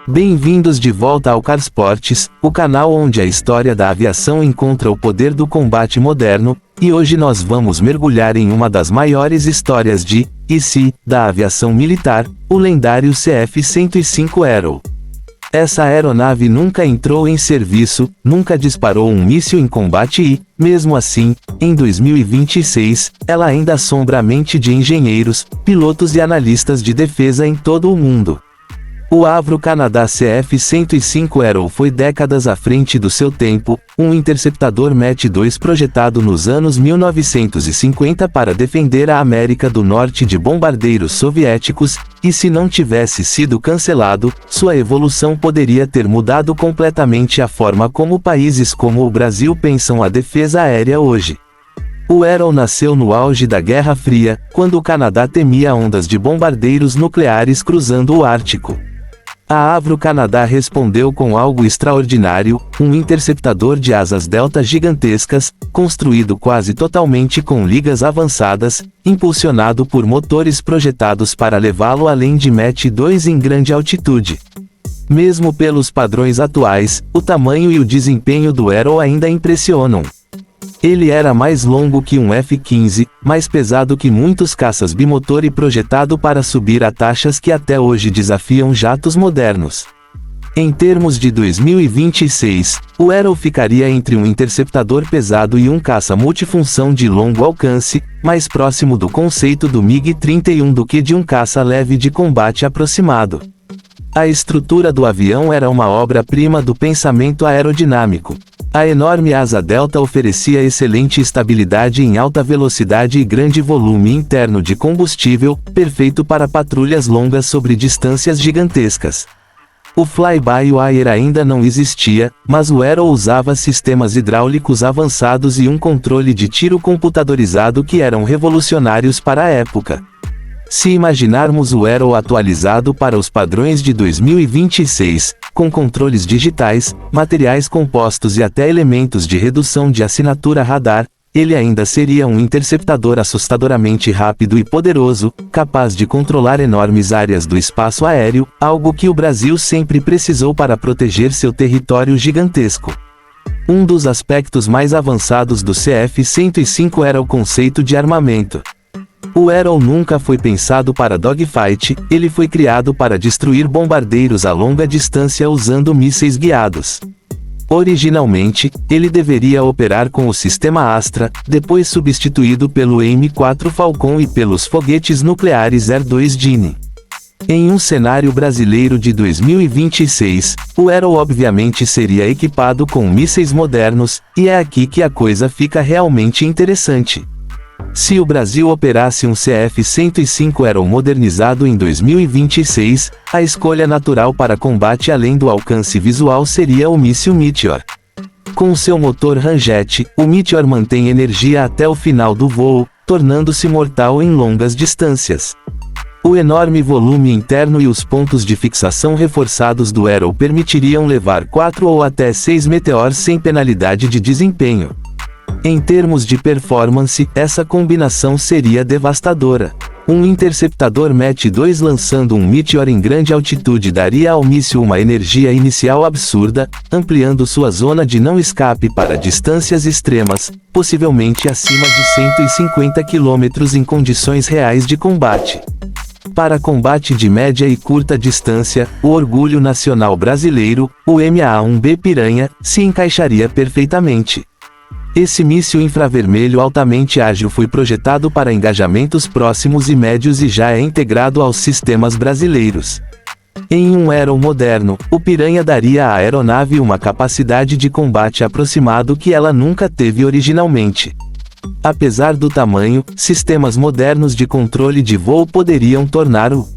Bem-vindos de volta ao Carsportes, o canal onde a história da aviação encontra o poder do combate moderno, e hoje nós vamos mergulhar em uma das maiores histórias de, e se, da aviação militar, o lendário CF-105 Arrow. Essa aeronave nunca entrou em serviço, nunca disparou um míssil em combate e, mesmo assim, em 2026, ela ainda assombra a mente de engenheiros, pilotos e analistas de defesa em todo o mundo. O Avro Canadá CF-105 Arrow foi décadas à frente do seu tempo, um interceptador Mach 2 projetado nos anos 1950 para defender a América do Norte de bombardeiros soviéticos, e se não tivesse sido cancelado, sua evolução poderia ter mudado completamente a forma como países como o Brasil pensam a defesa aérea hoje. O Arrow nasceu no auge da Guerra Fria, quando o Canadá temia ondas de bombardeiros nucleares cruzando o Ártico. A Avro Canadá respondeu com algo extraordinário, um interceptador de asas delta gigantescas, construído quase totalmente com ligas avançadas, impulsionado por motores projetados para levá-lo além de Mach 2 em grande altitude. Mesmo pelos padrões atuais, o tamanho e o desempenho do Arrow ainda impressionam. Ele era mais longo que um F-15, mais pesado que muitos caças bimotor e projetado para subir a taxas que até hoje desafiam jatos modernos. Em termos de 2026, o Arrow ficaria entre um interceptador pesado e um caça multifunção de longo alcance, mais próximo do conceito do MiG-31 do que de um caça leve de combate aproximado. A estrutura do avião era uma obra-prima do pensamento aerodinâmico. A enorme asa delta oferecia excelente estabilidade em alta velocidade e grande volume interno de combustível, perfeito para patrulhas longas sobre distâncias gigantescas. O fly-by-wire ainda não existia, mas o Arrow usava sistemas hidráulicos avançados e um controle de tiro computadorizado que eram revolucionários para a época. Se imaginarmos o Arrow atualizado para os padrões de 2026, com controles digitais, materiais compostos e até elementos de redução de assinatura radar, ele ainda seria um interceptador assustadoramente rápido e poderoso, capaz de controlar enormes áreas do espaço aéreo, algo que o Brasil sempre precisou para proteger seu território gigantesco. Um dos aspectos mais avançados do CF-105 era o conceito de armamento. O Arrow nunca foi pensado para dogfight, ele foi criado para destruir bombardeiros a longa distância usando mísseis guiados. Originalmente, ele deveria operar com o sistema Astra, depois substituído pelo M4 Falcon e pelos foguetes nucleares R-2 Genie. Em um cenário brasileiro de 2026, o Arrow obviamente seria equipado com mísseis modernos, e é aqui que a coisa fica realmente interessante. Se o Brasil operasse um CF-105 Arrow modernizado em 2026, a escolha natural para combate além do alcance visual seria o míssil Meteor. Com seu motor ramjet, o Meteor mantém energia até o final do voo, tornando-se mortal em longas distâncias. O enorme volume interno e os pontos de fixação reforçados do Arrow permitiriam levar 4 ou até 6 Meteors sem penalidade de desempenho. Em termos de performance, essa combinação seria devastadora. Um interceptador Mach 2 lançando um Meteor em grande altitude daria ao míssil uma energia inicial absurda, ampliando sua zona de não escape para distâncias extremas, possivelmente acima de 150 km em condições reais de combate. Para combate de média e curta distância, o orgulho nacional brasileiro, o MA-1B Piranha, se encaixaria perfeitamente. Esse míssil infravermelho altamente ágil foi projetado para engajamentos próximos e médios e já é integrado aos sistemas brasileiros. Em um Arrow moderno, o Piranha daria à aeronave uma capacidade de combate aproximado que ela nunca teve originalmente. Apesar do tamanho, sistemas modernos de controle de voo poderiam tornar o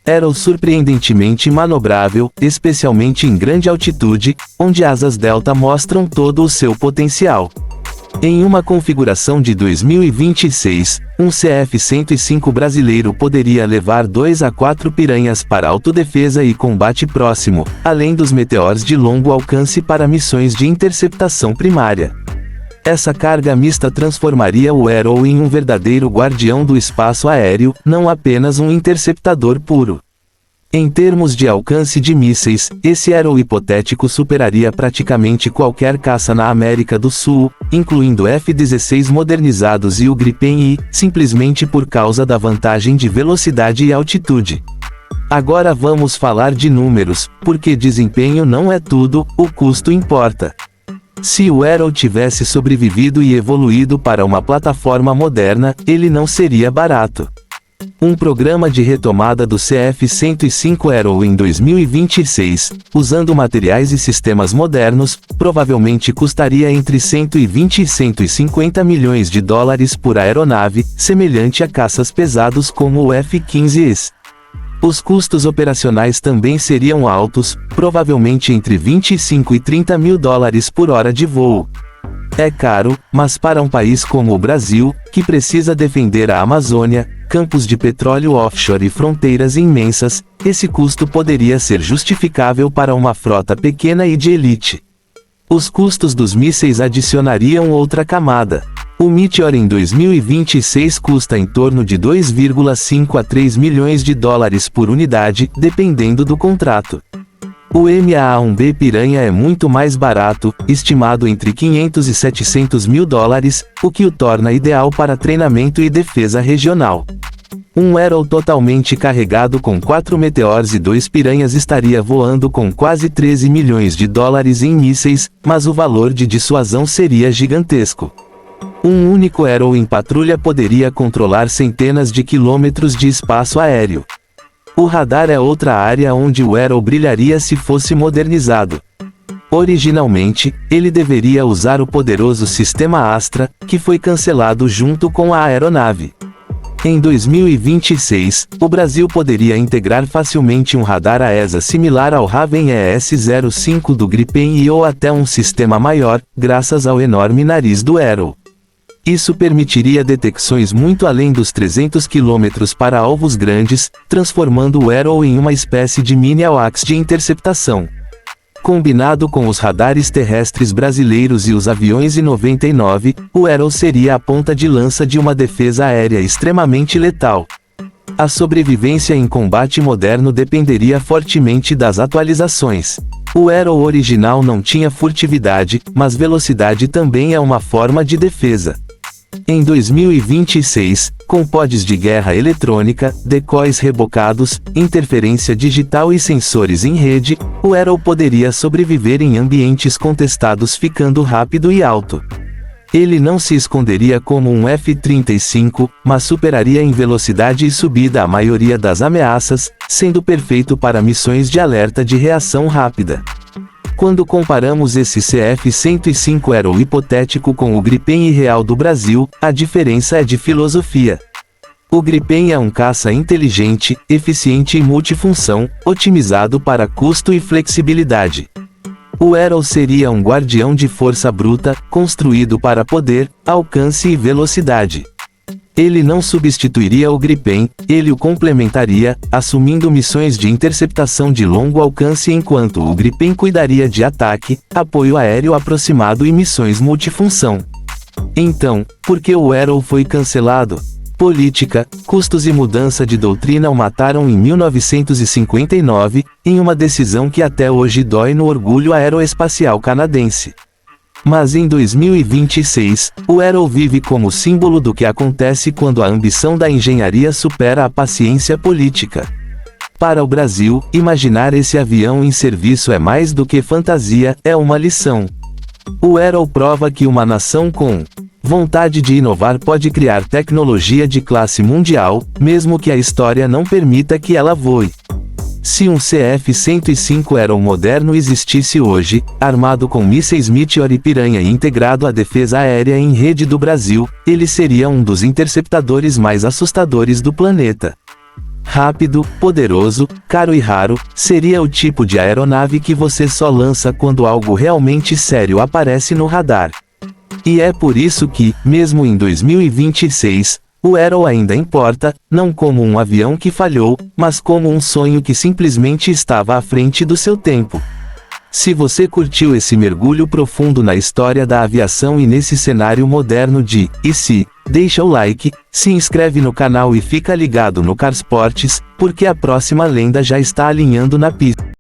Arrow surpreendentemente manobrável, especialmente em grande altitude, onde asas delta mostram todo o seu potencial. Em uma configuração de 2026, um CF-105 brasileiro poderia levar 2 a 4 Piranhas para autodefesa e combate próximo, além dos Meteors de longo alcance para missões de interceptação primária. Essa carga mista transformaria o Arrow em um verdadeiro guardião do espaço aéreo, não apenas um interceptador puro. Em termos de alcance de mísseis, esse Arrow hipotético superaria praticamente qualquer caça na América do Sul, incluindo F-16 modernizados e o Gripen I, simplesmente por causa da vantagem de velocidade e altitude. Agora vamos falar de números, porque desempenho não é tudo, o custo importa. Se o Arrow tivesse sobrevivido e evoluído para uma plataforma moderna, ele não seria barato. Um programa de retomada do CF-105 Arrow em 2026, usando materiais e sistemas modernos, provavelmente custaria entre 120 e 150 milhões de dólares por aeronave, semelhante a caças pesados como o F-15Es. Os custos operacionais também seriam altos, provavelmente entre 25 e 30 mil dólares por hora de voo. É caro, mas para um país como o Brasil, que precisa defender a Amazônia, campos de petróleo offshore e fronteiras imensas, esse custo poderia ser justificável para uma frota pequena e de elite. Os custos dos mísseis adicionariam outra camada. O Meteor em 2026 custa em torno de 2,5 a 3 milhões de dólares por unidade, dependendo do contrato. O MAA-1B Piranha é muito mais barato, estimado entre 500 e 700 mil dólares, o que o torna ideal para treinamento e defesa regional. Um Arrow totalmente carregado com 4 Meteors e 2 Piranhas estaria voando com quase 13 milhões de dólares em mísseis, mas o valor de dissuasão seria gigantesco. Um único Arrow em patrulha poderia controlar centenas de quilômetros de espaço aéreo. O radar é outra área onde o Arrow brilharia se fosse modernizado. Originalmente, ele deveria usar o poderoso sistema Astra, que foi cancelado junto com a aeronave. Em 2026, o Brasil poderia integrar facilmente um radar AESA similar ao Raven ES-05 do Gripen I ou até um sistema maior, graças ao enorme nariz do Arrow. Isso permitiria detecções muito além dos 300 km para alvos grandes, transformando o Arrow em uma espécie de mini AWACS de interceptação. Combinado com os radares terrestres brasileiros e os aviões I-99, o Arrow seria a ponta de lança de uma defesa aérea extremamente letal. A sobrevivência em combate moderno dependeria fortemente das atualizações. O Arrow original não tinha furtividade, mas velocidade também é uma forma de defesa. Em 2026, com pods de guerra eletrônica, decoys rebocados, interferência digital e sensores em rede, o Arrow poderia sobreviver em ambientes contestados ficando rápido e alto. Ele não se esconderia como um F-35, mas superaria em velocidade e subida a maioria das ameaças, sendo perfeito para missões de alerta de reação rápida. Quando comparamos esse CF-105 Arrow hipotético com o Gripen I real do Brasil, a diferença é de filosofia. O Gripen é um caça inteligente, eficiente e multifunção, otimizado para custo e flexibilidade. O Arrow seria um guardião de força bruta, construído para poder, alcance e velocidade. Ele não substituiria o Gripen, ele o complementaria, assumindo missões de interceptação de longo alcance enquanto o Gripen cuidaria de ataque, apoio aéreo aproximado e missões multifunção. Então, por que o Arrow foi cancelado? Política, custos e mudança de doutrina o mataram em 1959, em uma decisão que até hoje dói no orgulho aeroespacial canadense. Mas em 2026, o Arrow vive como símbolo do que acontece quando a ambição da engenharia supera a paciência política. Para o Brasil, imaginar esse avião em serviço é mais do que fantasia, é uma lição. O Arrow prova que uma nação com vontade de inovar pode criar tecnologia de classe mundial, mesmo que a história não permita que ela voe. Se um CF-105 Arrow moderno existisse hoje, armado com mísseis Meteor e Piranha e integrado à defesa aérea em rede do Brasil, ele seria um dos interceptadores mais assustadores do planeta. Rápido, poderoso, caro e raro, seria o tipo de aeronave que você só lança quando algo realmente sério aparece no radar. E é por isso que, mesmo em 2026, o Arrow ainda importa, não como um avião que falhou, mas como um sonho que simplesmente estava à frente do seu tempo. Se você curtiu esse mergulho profundo na história da aviação e nesse cenário moderno de "e se", deixa o like, se inscreve no canal e fica ligado no Carsportes, porque a próxima lenda já está alinhando na pista.